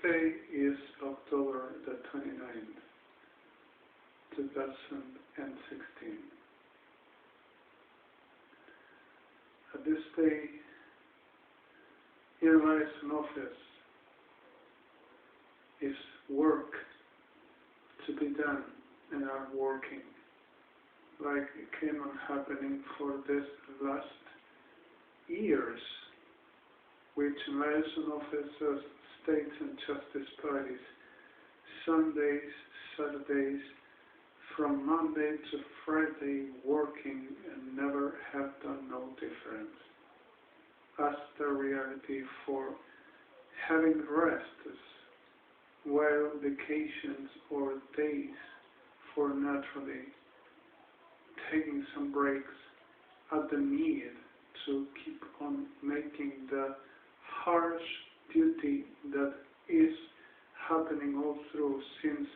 day is October the 29th, 2016. At this day, here lies an office, is work to be done and are working, like it came on happening for this last years, which liaison officers, states and justice parties, Sundays, Saturdays, from Monday to Friday working and never have done no difference. As the reality for having rests while vacations or days for naturally taking some breaks at the need to keep on making the harsh duty that is happening all through since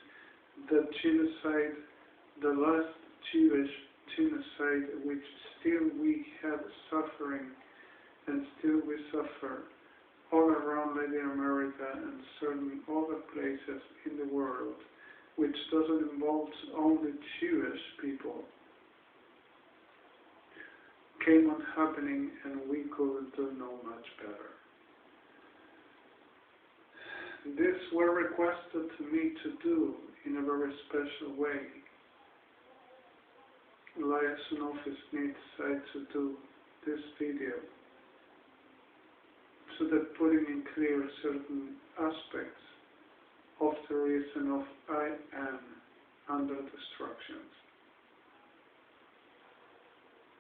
the genocide, the last Jewish genocide, which still we have suffering and still we suffer all around Latin America and certain other places in the world, which doesn't involve only Jewish people, came on happening and we couldn't do no much better. This were requested to me to do in a very special way. Liaison office needs to do this video so that putting in clear certain aspects of the reason of I am under destructions.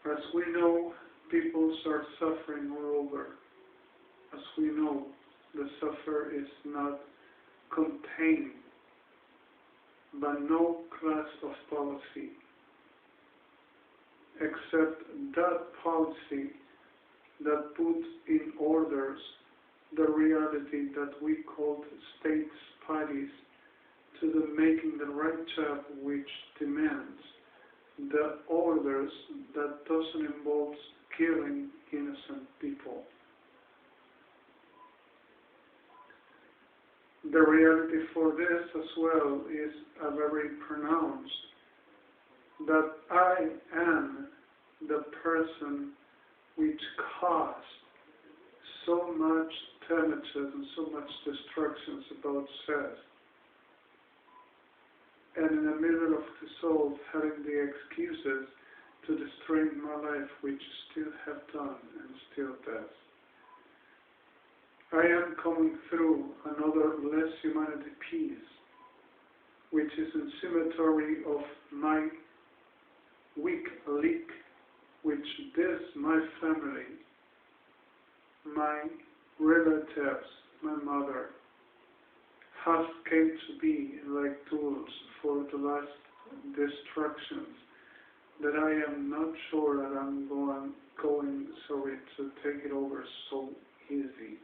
As we know, peoples are suffering all over. As we know, the suffer is not contained by no class of policy except that policy that puts in orders the reality that we call states parties to the making the right job, which demands the orders that doesn't involve killing innocent people. The reality for this as well is very pronounced, that I am the person which caused so much damages and so much destructions about Seth. And in the middle of this all, having the excuses to destroy my life, which still have done and still does. I am coming through another less humanity piece, which is in cemetery of my weak leak, which this, my family, my relatives, my mother, has came to be like tools for the last destructions that I am not sure that I'm going to take it over so easy.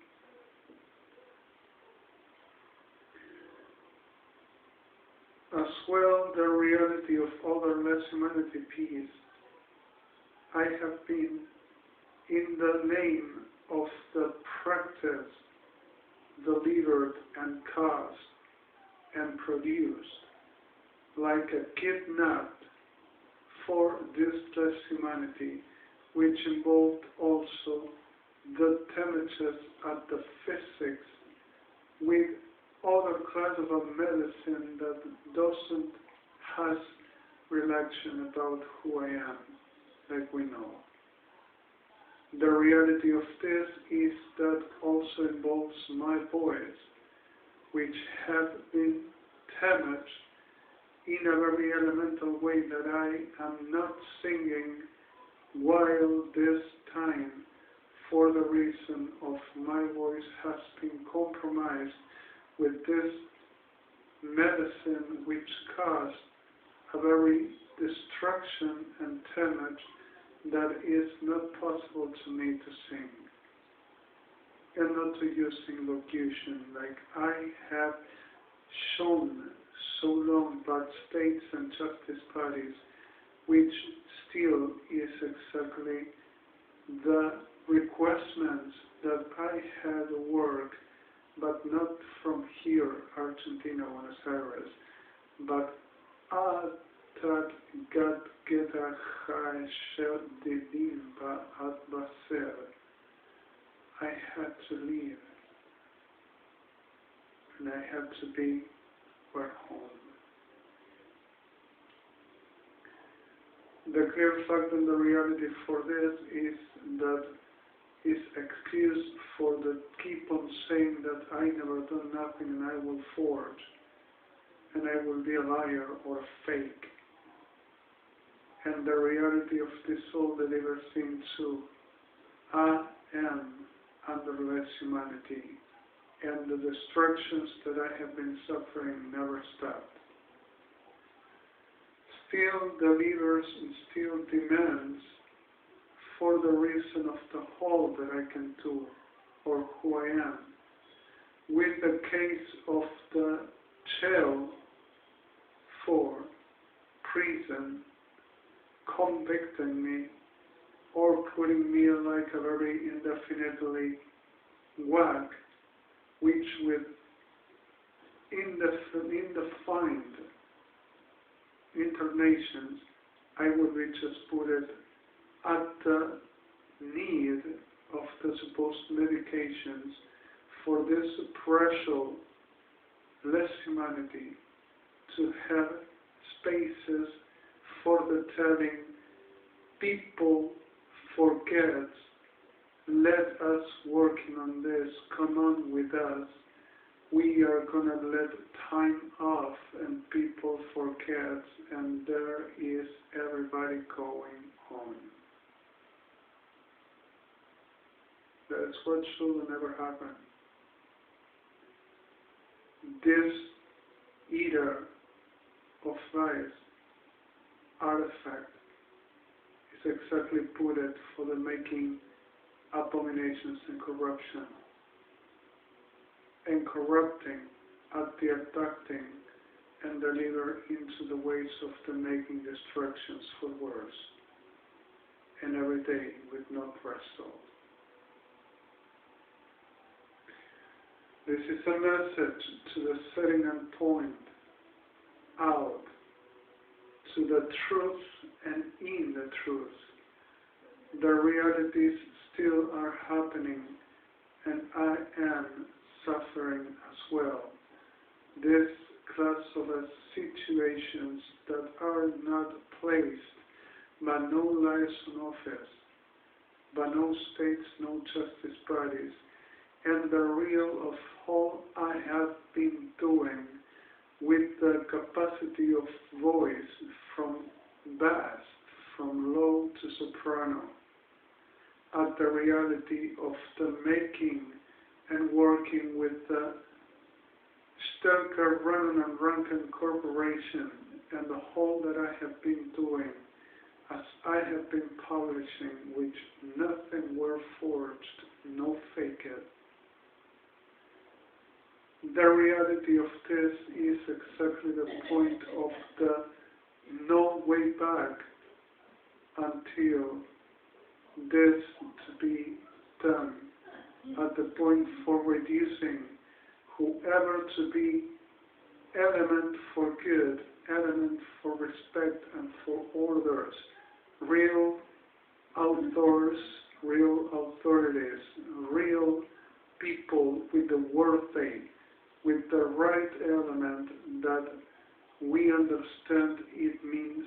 As well, the reality of other less humanity piece, I have been in the name of the practice delivered and caused and produced like a kidnapped for this less humanity, which involved also the damages at the physics with other class of a medicine that doesn't has relation about who I am, like we know. The reality of this is that also involves my voice, which have been damaged in a very elemental way that I am not singing while this time for the reason of my voice has been compromised with this medicine which caused a very destruction and damage that is not possible to me to sing and not to using locution like I have shown so long by states and justice parties, which still is exactly the requestments that I had work, but not from here but that Gov.Rss Dedimba at Basel, I had to leave, and I had to be back home. The clear fact and the reality for this is that is excuse for the keep on saying that I never done nothing and I will forge and I will be a liar or a fake. And the reality of this all delivers into I am under less humanity, and the destructions that I have been suffering never stopped. Still delivers and still demands for the reason of the whole that I can do or who I am. With the case of the jail for prison convicting me or putting me like a very indefinitely whack, which with indefined internations I would be just put it at the need of the supposed medications for this pressure, less humanity, to have spaces for the telling people forget, let us working on this, come on with us, we are gonna let time off and people forget, and there is everybody going on. That's what should never happen. This eater of lies artifact is exactly put it for the making abominations and corruption, and corrupting at the attacking and deliver into the ways of the making destructions for worse, and every day with not wrestle. This is a message to the setting and point out to the truth and in the truth. The realities still are happening, and I am suffering as well. This class of situations that are not placed by no liaison office, by no states, no justice bodies, and the real of all I have been doing with the capacity of voice from bass, from low to soprano, at the reality of the making and working with the Stelker Running and Rankin Corporation and the whole that I have been doing, as I have been publishing, which nothing were forged, no fake it. The reality of this is exactly the point of the no way back until this to be done, at the point for reducing whoever to be element for good, element for respect and for orders, real authors, real authorities, real people with the worthy, with the right element that we understand it means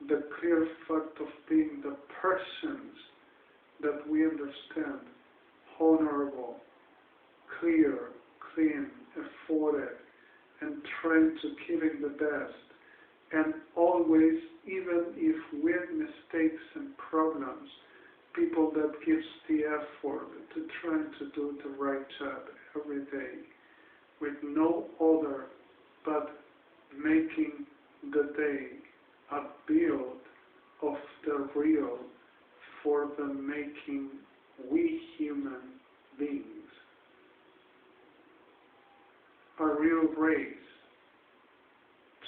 the clear fact of being the persons that we understand, honorable, clear, clean, afforded, and trying to keep it the best, and always, even if with mistakes and problems, people that gives the effort to trying to do the right job every day, with no other but making the day a build of the real for the making we human beings a real race,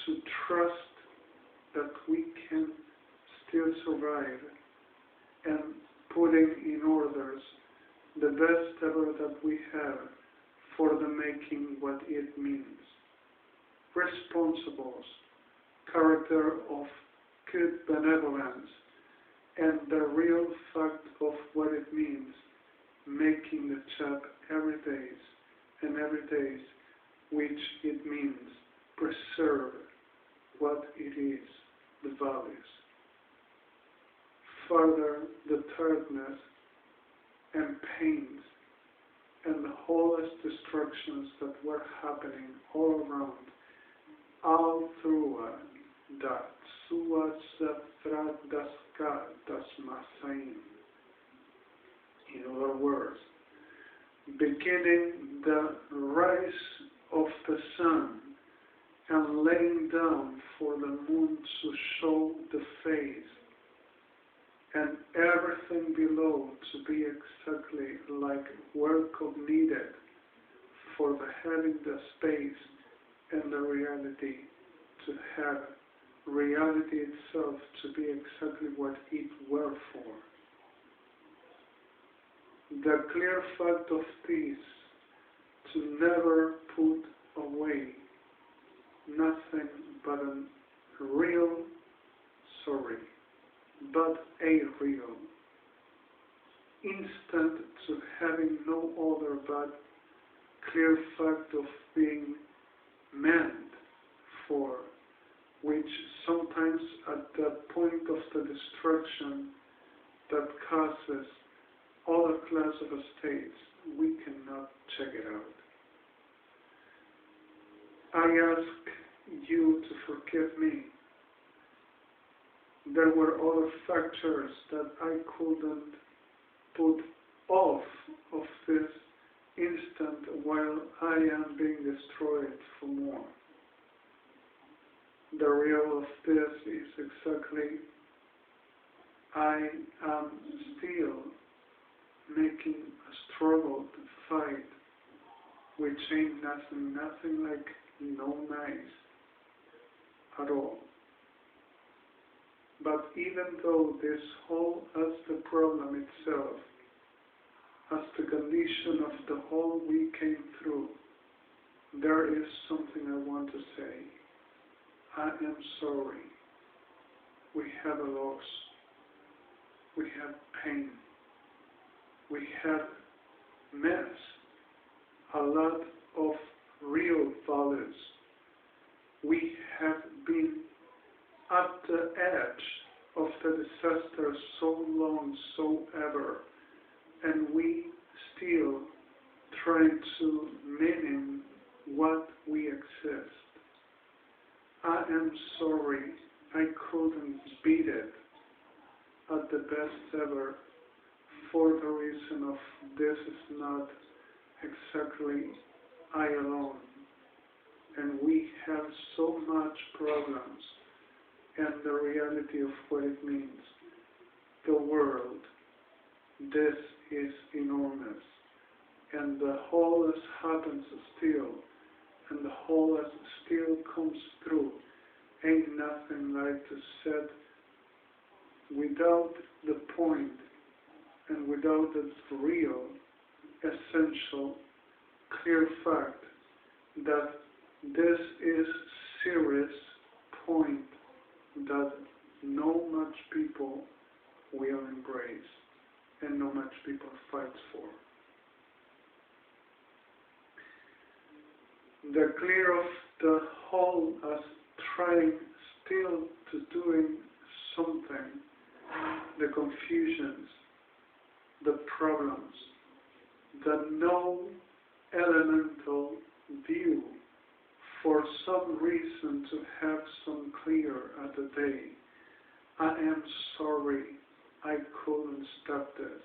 to trust that we can still survive and putting in orders the best ever that we have for the making what it means, responsibles, character of good benevolence, and the real fact of what it means, making the job every day, which it means preserve what it is, the values. Further, the tiredness and pains and the wholest destructions that were happening all around, all through that in other words, beginning the rise of the sun and laying down for the moon to show the face, and everything below to be exactly like work of needed for the having the space and the reality to have reality itself to be exactly what it were for. The clear fact of this, to never put away nothing but a real instant to having no other but clear fact of being meant for, which sometimes at the point of the destruction that causes other class of states, we cannot check it out. I ask you to forgive me. There were other factors that I couldn't put off of this instant while I am being destroyed for more. The real of this is exactly I am still making a struggle to fight, which ain't nothing like no nice at all. But even though this whole as the problem itself, as the condition of the whole we came through, there is something I want to say. I am sorry. We have a loss. We have pain. We have missed a lot of real values. We have been at the edge of the disaster so long, so ever, and we still try to mean what we exist. I am sorry I couldn't beat it at the best ever for the reason of this is not exactly I alone, and we have so much problems and the reality of what it means. The world, this is enormous, and the whole as happens still, and the whole as still comes through, ain't nothing like to set without the point and without the real, essential, clear fact that this is serious point that no much people will embrace and no much people fights for. The clear of the whole as trying still to doing something, the confusions, the problems, the no elemental view for some reason to have some clear at the day. I am sorry I couldn't stop this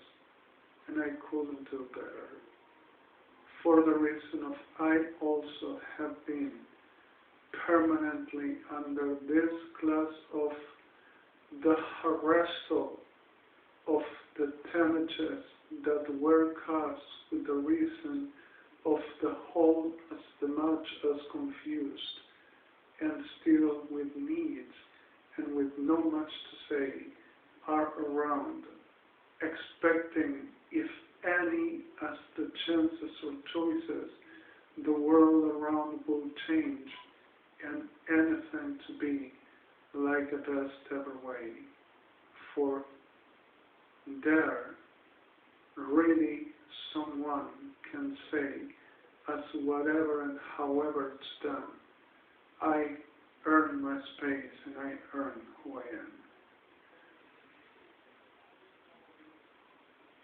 and I couldn't do better. For the reason of I also have been permanently under this class of the harassal of the damages that were caused with the reason of the whole as much as confused and still with needs and with no much to say are around, expecting if any as the chances or choices the world around will change and anything to be like the best ever way, for there really someone can say, as whatever and however it's done, I earn my space and I earn who I am.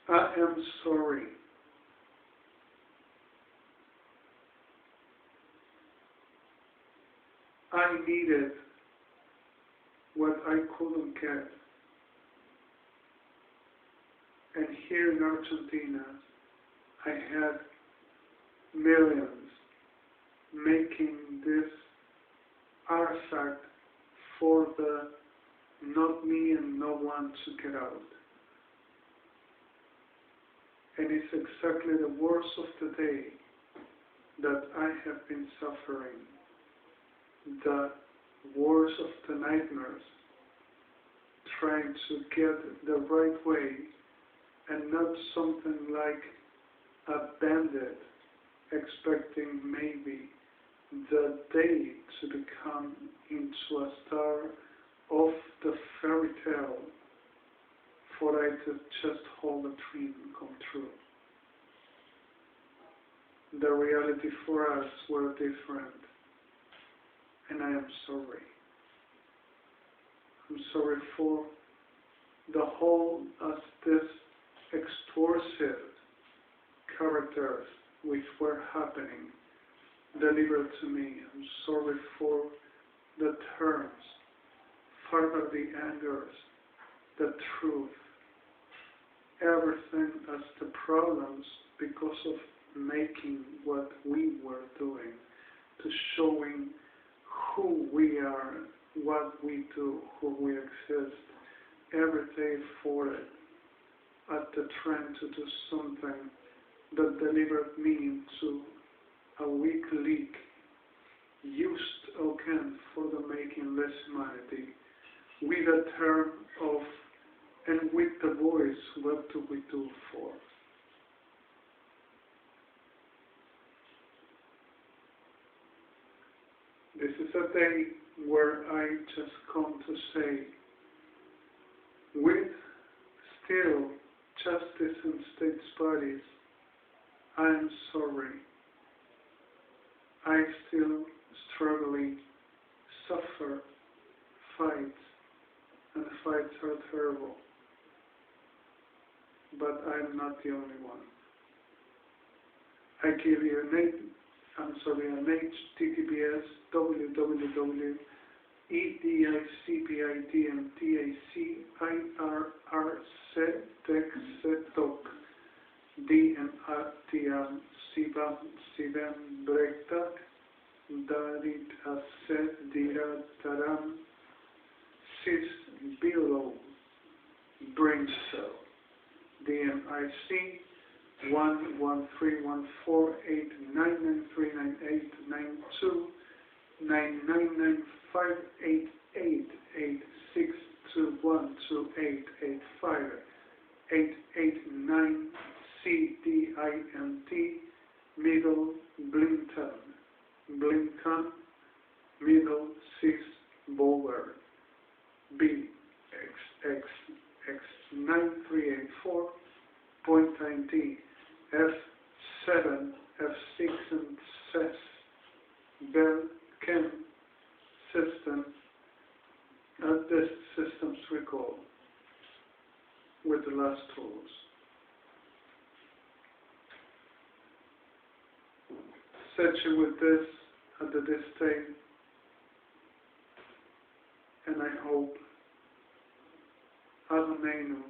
I am sorry. I needed what I couldn't get. And here in Argentina, I had millions making this artifact for the not me and no one to get out. And it's exactly the worst of the day that I have been suffering, the worst of the nightmares, trying to get the right way and not something like a bandit expecting maybe the day to become into a star of the fairy tale for I to just hold a dream come true. The reality for us were different, and I am sorry. I'm sorry for the whole as this extortive characters which were happening delivered to me. I'm sorry for the terms, further the angers, the truth, everything as the problems because of making what we were doing, to showing who we are, what we do, who we exist, every day for it, at the trying to do something that delivered me into a weak leak, used again for the making less humanity, with a term of, and with the voice, what do we do for? This is a day where I just come to say, with still justice and states bodies, I am sorry. I still struggling, suffer, fight, and the fights are terrible. But I am not the only one. I give you an HTTPS www.E.BLANCO DMATIAM SIBAM SIBAM BREKTAK DARIT ASET DIRAT TARAM SIS BELOW BRAIN CELL DMIC 1113148999586212885 889CDINT middle Blinton middle Cis Bower BXX9384.90 F7 F6 and CES Bell Chem system at this system's recall with the last tools. Set you with this at this time, and I hope Adonenu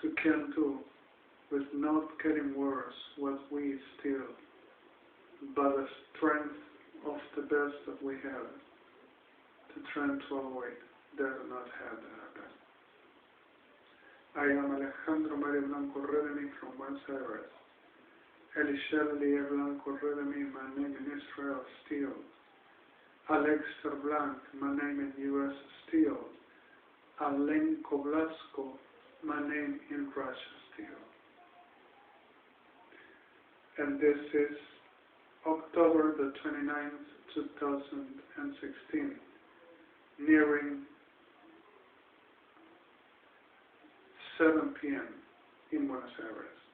to can do with not getting worse what we still, but the strength of the best that we have to try to avoid that do not have to happen. I am Alejandro Mario Blanco Redemi from Buenos Aires. Elishel E.BLANCO Redemi, my name in Israel still. Alexter Blanc, my name in US still. Alenko Blasko, my name in Russia still. And this is October the 29th, 2016, nearing 7 p.m. in Buenos Aires.